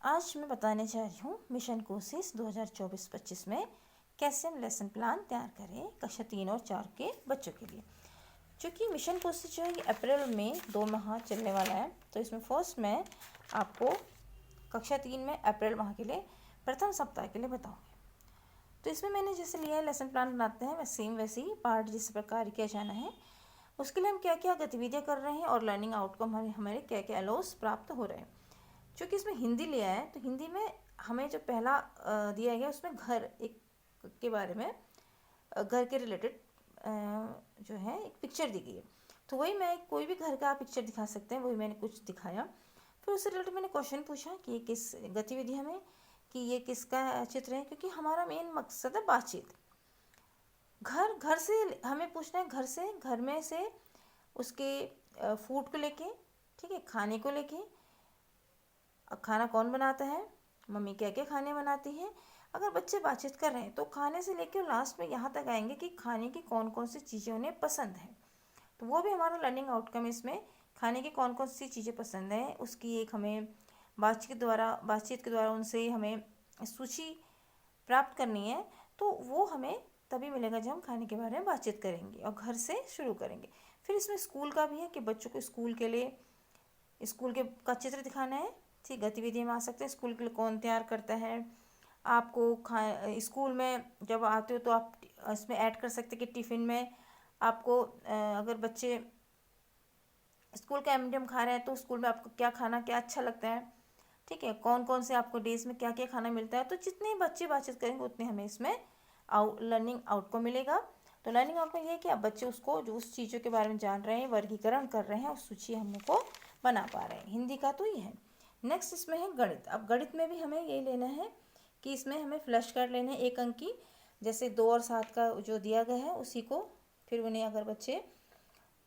आज मैं बताने जा रही हूँ मिशन कोशिश 2024-25 में कैसे हम लेसन प्लान तैयार करें कक्षा 3 और 4 के बच्चों के लिए। क्योंकि मिशन कोशिश जो है ये अप्रैल में 2 माह चलने वाला है, तो इसमें फर्स्ट मैं आपको कक्षा 3 में अप्रैल माह के लिए प्रथम सप्ताह के लिए बताऊँगी। तो इसमें मैंने जैसे लिया है लेसन प्लान बनाते हैं वैसे ही पार्ट जिस प्रकार किया जाना है, उसके लिए हम क्या क्या गतिविधियाँ कर रहे हैं और लर्निंग आउटकम हमारे क्या क्या लॉस प्राप्त हो रहे हैं। क्योंकि इसमें हिंदी लिया है तो हिंदी में हमें जो पहला दिया गया उसमें घर एक के बारे में, घर के रिलेटेड जो है एक पिक्चर दी गई है। तो वही मैं कोई भी घर का आप पिक्चर दिखा सकते हैं, वही मैंने कुछ दिखाया। फिर उससे रिलेटेड मैंने क्वेश्चन पूछा कि ये किस गतिविधि हमें कि ये किसका चित्र है, क्योंकि हमारा मेन मकसद है बातचीत। घर से हमें पूछना है, घर में से उसके फूड को लेके, ठीक है, खाने को लेके, खाना कौन बनाता है, मम्मी क्या क्या खाने बनाती हैं। अगर बच्चे बातचीत कर रहे हैं तो खाने से लेकर लास्ट में यहाँ तक आएंगे कि खाने की कौन कौन सी चीज़ें उन्हें पसंद है। तो वो भी हमारा लर्निंग आउटकम इसमें खाने की कौन कौन सी चीज़ें पसंद है उसकी एक हमें बातचीत के द्वारा उनसे हमें सूची प्राप्त करनी है। तो वो हमें तभी मिलेगा जब हम खाने के बारे में बातचीत करेंगे और घर से शुरू करेंगे। फिर इसमें स्कूल का भी है कि बच्चों को स्कूल के लिए स्कूल के का चित्र दिखाना है। ठीक, गतिविधि में आ सकते हैं स्कूल के लिए कौन तैयार करता है। आपको स्कूल में जब आते हो तो आप इसमें ऐड कर सकते हैं कि टिफ़िन में आपको अगर बच्चे स्कूल का एम खा रहे हैं तो स्कूल में आपको क्या खाना क्या अच्छा लगता है, ठीक है, कौन कौन से आपको डेज में क्या क्या खाना मिलता है। तो जितने बच्चे बातचीत करेंगे उतने हमें इसमें लर्निंग आउटकम मिलेगा। तो लर्निंग आउटकम ये है कि आप बच्चे उसको जो उस चीज़ों के बारे में जान रहे हैं, वर्गीकरण कर रहे हैं, उस सूची हम को बना पा रहे हैं। हिंदी का तो ये है। नेक्स्ट इसमें है गणित। अब गणित में भी हमें यही लेना है कि इसमें हमें फ्लैश कार्ड लेने हैं 1 अंक की, जैसे 2 और 7 का जो दिया गया है उसी को, फिर उन्हें अगर बच्चे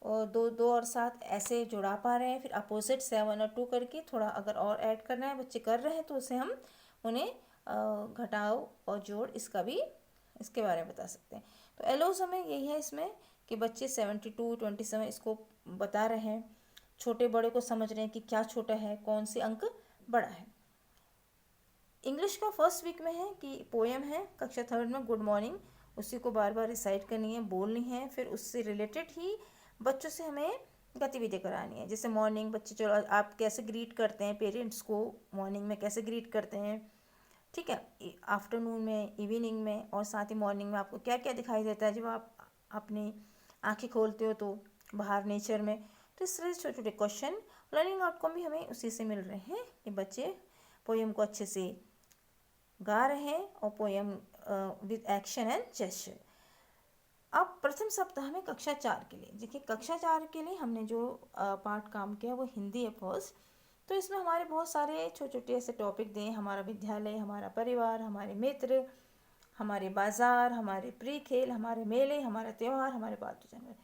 और 2 और 7 ऐसे जुड़ा पा रहे हैं, फिर अपोजिट 7 और 2 करके थोड़ा अगर और ऐड करना है बच्चे कर रहे हैं तो उसे हम उन्हें घटाव और जोड़ इसके बारे में बता सकते हैं। तो एलोज हमें यही है इसमें कि बच्चे 72, 27 इसको बता रहे हैं, छोटे बड़े को समझ रहे हैं कि क्या छोटा है कौन से अंक बड़ा है। इंग्लिश का फर्स्ट वीक में है कि पोएम है कक्षा 3 में गुड मॉर्निंग, उसी को बार बार रिसाइट करनी है, बोलनी है। फिर उससे रिलेटेड ही बच्चों से हमें गतिविधि करानी है। जैसे मॉर्निंग बच्चे चलो आप कैसे ग्रीट करते हैं पेरेंट्स को, मॉर्निंग में कैसे ग्रीट करते हैं, ठीक है, आफ्टरनून में, इवनिंग में, और साथ ही मॉर्निंग में आपको क्या क्या दिखाई देता है जब आप अपनी आँखें खोलते हो तो बाहर नेचर में। तो इस तरह से छोटे छोटे क्वेश्चन लर्निंग आउटकम भी हमें उसी से मिल रहे हैं कि बच्चे पोएम को अच्छे से गा रहे हैं और poem with action and gesture. अब प्रथम सप्ताह में कक्षा 4 के लिए देखिए, कक्षा 4 के लिए हमने जो पाठ काम किया वो हिंदी है फर्स्ट। तो इसमें हमारे बहुत सारे छोटे छोटे ऐसे टॉपिक दें, हमारा विद्यालय, हमारा परिवार, हमारे मित्र, हमारे बाजार, हमारे प्री खेल, हमारे मेले, हमारा त्यौहार, हमारे पालतू जानवर।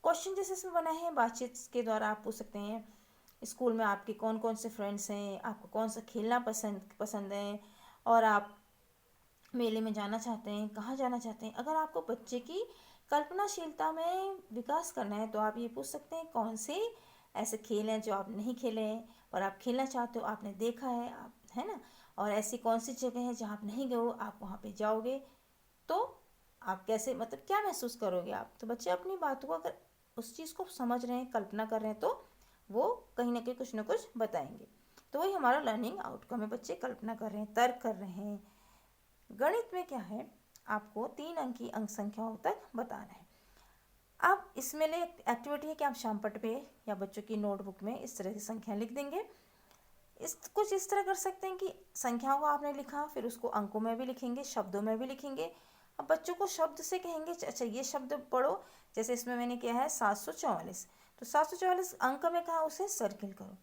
क्वेश्चन जैसे इसमें बना है बातचीत के द्वारा आप पूछ सकते हैं स्कूल में आपके कौन कौन से फ्रेंड्स हैं, आपको कौन सा खेलना पसंद है, और आप मेले में जाना चाहते हैं, कहाँ जाना चाहते हैं। अगर आपको बच्चे की कल्पनाशीलता में विकास करना है तो आप ये पूछ सकते हैं कौन से ऐसे खेल हैं जो आप नहीं खेले हैं और आप खेलना चाहते हो, आपने देखा है, आप है ना, और ऐसी कौन सी जगह है जहाँ आप नहीं गए हो, आप वहाँ पे जाओगे तो आप कैसे, मतलब क्या महसूस करोगे आप। तो बच्चे अपनी बातों को अगर उस चीज़ को समझ रहे हैं, कल्पना कर रहे हैं, तो वो कहीं ना कहीं कुछ ना कुछ बताएंगे। तो वही हमारा लर्निंग आउटकम है, बच्चे कल्पना कर रहे हैं, तर्क कर रहे हैं। गणित में क्या है, आपको 3 अंक की अंक संख्याओं तक बताना है। अब इसमें ले एक्टिविटी है कि आप शामपट पे या बच्चों की नोटबुक में इस तरह की संख्या लिख देंगे। कुछ इस तरह कर सकते हैं कि संख्याओं को आपने लिखा, फिर उसको अंकों में भी लिखेंगे, शब्दों में भी लिखेंगे। अब बच्चों को शब्द से कहेंगे अच्छा ये शब्द पढ़ो, जैसे इसमें मैंने किया है 744, तो 744 अंक में कहा उसे सर्किल करो।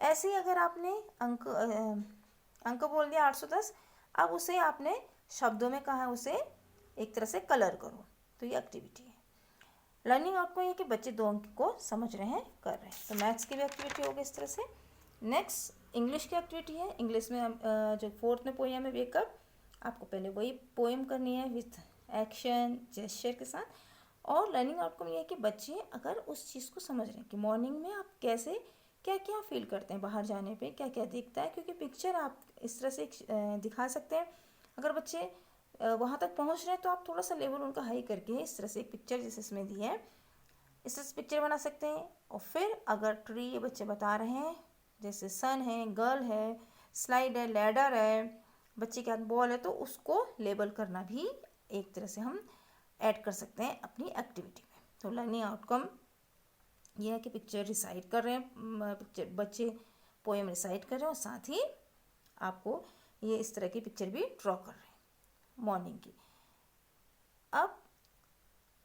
ऐसे ही अगर आपने अंक बोल दिया 810, अब उसे आपने शब्दों में कहा उसे एक तरह से कलर करो। तो ये एक्टिविटी है। लर्निंग आउटकम ये कि बच्चे 2 अंक को समझ रहे हैं, कर रहे हैं। तो मैथ्स की भी एक्टिविटी होगी इस तरह से। नेक्स्ट इंग्लिश की एक्टिविटी है। इंग्लिश में जो 4th में पोएम है वेकअप, आपको पहले वही पोएम करनी है विथ एक्शन जेस्चर के साथ। और लर्निंग आउटकम ये है कि बच्चे अगर उस चीज़ को समझ रहे हैं कि मॉर्निंग में आप कैसे क्या क्या फील करते हैं बाहर जाने पे, क्या क्या दिखता है, क्योंकि पिक्चर आप इस तरह से दिखा सकते हैं। अगर बच्चे वहाँ तक पहुँच रहे हैं तो आप थोड़ा सा लेवल उनका हाई करके इस तरह से एक पिक्चर जैसे इसमें दी है इस तरह से पिक्चर बना सकते हैं। और फिर अगर ट्री ये बच्चे बता रहे हैं, जैसे सन है, गर्ल है, स्लाइड है, लैडर है, बच्चे के हाथ बॉल है, तो उसको लेबल करना भी एक तरह से हम ऐड कर सकते हैं अपनी एक्टिविटी में। तो लर्निंग आउटकम ये है कि पिक्चर रिसाइट कर रहे हैं, पिक्चर बच्चे पोएम रिसाइट कर रहे हैं और साथ ही आपको ये इस तरह की पिक्चर भी ड्रॉ कर रहे हैं मॉर्निंग की। अब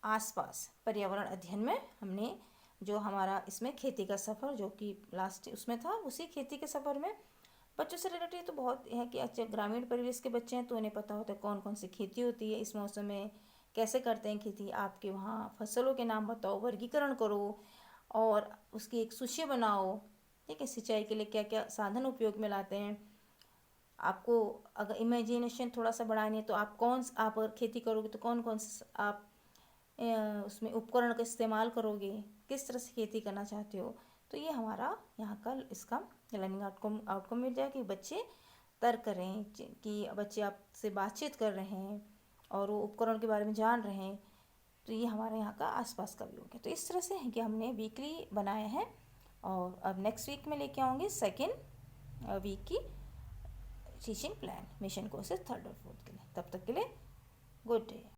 आसपास पर्यावरण अध्ययन में हमने जो हमारा इसमें खेती का सफ़र जो कि लास्ट उसमें था, उसी खेती के सफ़र में बच्चों से रिलेटेड तो बहुत है कि अच्छा ग्रामीण परिवेश के बच्चे हैं तो उन्हें पता होता है कौन कौन सी खेती होती है, इस मौसम में कैसे करते हैं खेती, आपके वहाँ फसलों के नाम बताओ, वर्गीकरण करो और उसकी एक सूची बनाओ। ठीक है, सिंचाई के लिए क्या क्या साधन उपयोग में लाते हैं। आपको अगर इमेजिनेशन थोड़ा सा बढ़ानी है तो आप अगर खेती करोगे तो कौन कौन से आप उसमें उपकरण का इस्तेमाल करोगे, किस तरह से खेती करना चाहते हो। तो ये हमारा यहाँ का इसका लर्निंग आउटकम मिल जाए कि बच्चे तर्क करें, कि बच्चे आपसे बातचीत कर रहे हैं और वो उपकरण के बारे में जान रहे हैं। तो ये हमारे यहाँ का आसपास का भी हो गया। तो इस तरह से है कि हमने वीकली बनाया है और अब नेक्स्ट वीक में लेके आऊँगी सेकेंड वीक की teaching plan mission courses 3rd और 4th के लिए। तब तक के लिए गुड डे।